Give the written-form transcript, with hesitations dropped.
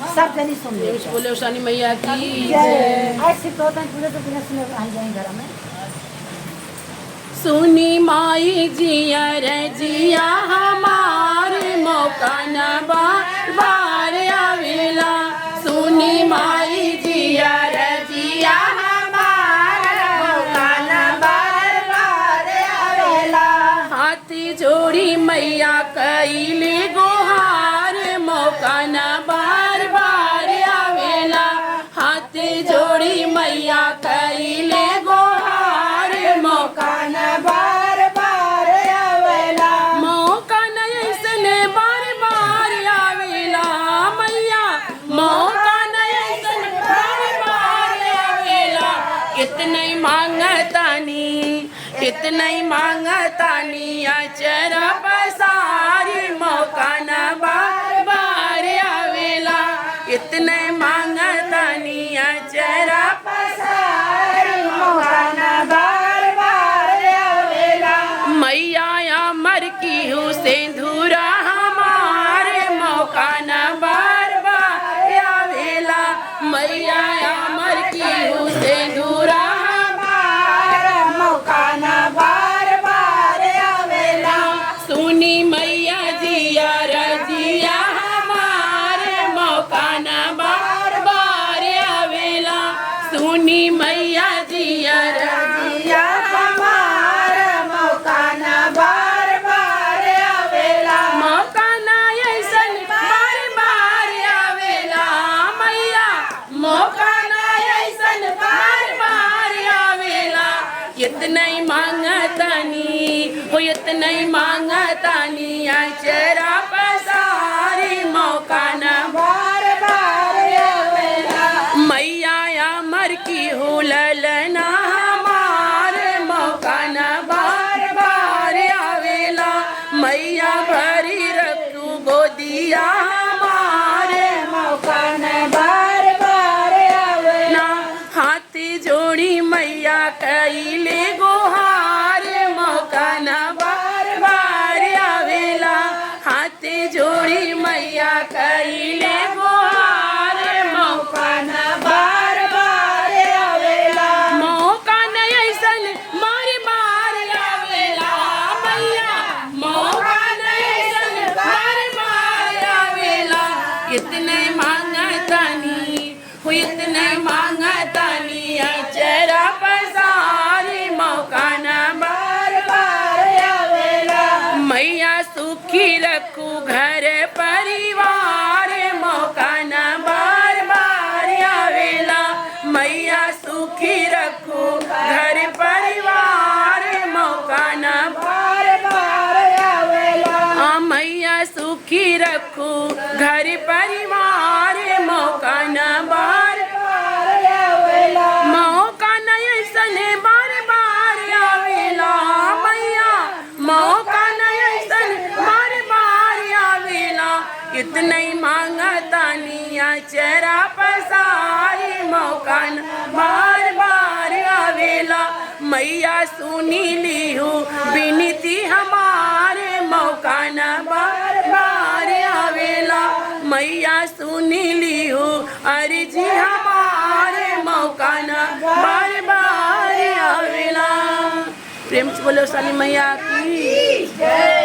सब जनी सुन ले। बोले शानी मैया की ऐसे तो पूरे तो बिना सुने आ जाए घर में। सुनी माई जिया रे जिया हमारे मौका न बार आवेला। सुनी माई जिया रे जिया हमारे मौका न बार आवेला। हाथी जोड़ी मैया कईले गोहार मौका न बार आवेला। हाथी जोड़ी मैया कईले गोहार मौका न बार आवेला। मौका न ऐसने बार आवेला मैया। मौका न ऐसने बार आवेला। इतना ही मांगतानी अचरा पसारी मौका न बार आवेला। इतना ही मांगतानी अचरा पसारी मौका न बार आवेला। मैया अमर की हूँ सिंदूरा हमारे मौका न बार आवेला। मैया अमर की हूँ सिंदूरा हमारे मौका न बार आवेला। सुनी मैया जिया रजिया हमारे मौका न बार आवेला। सुनी मैया जिया रजिया हमारे मौका न बार आवेला। मौका न ऐसन बार आवेला मैया। मौका न ऐसन बार आवेला। इतना ही मांगतानी अचरा पसारी मौका न बार आवेला। मैया अमर की हो ललना हमारे मौका न बार आवेला। मैया भरी रखू गोदिया हमारे मौका न बार आवेला। हाथी जोड़ी मैया कईले गोहार मौका न बार आवेला। हाथी जोड़ी मैया कईले गोहार मौका न बार आवेला। मौका न ऐसन बार आवेला मैया। मौका न ऐसन बार आवेला। इतने मांगतानी अचरा पसारी मौका न बार आवेला। मैया सुखी रखू घर परिवार मौका न बार आवेला। मैया सुखी रखू घर परिवार मौका न बार आवेला। मैया सुखी रखू घर परिवार मौका न बार आवेला। मौका न ऐसन बार आवेला मैया। मौका न ऐसन बार आवेला। इतना ही मांगतानी अचरा पसारी मौका न बार आवेला। मैया सुनी लिहू बिनती हमारे मौका न बार आवेला। मैया सुनी लिहू अर्जी हमारे मौका न बार आवेला। प्रेम से बोलो साली मैया की जय।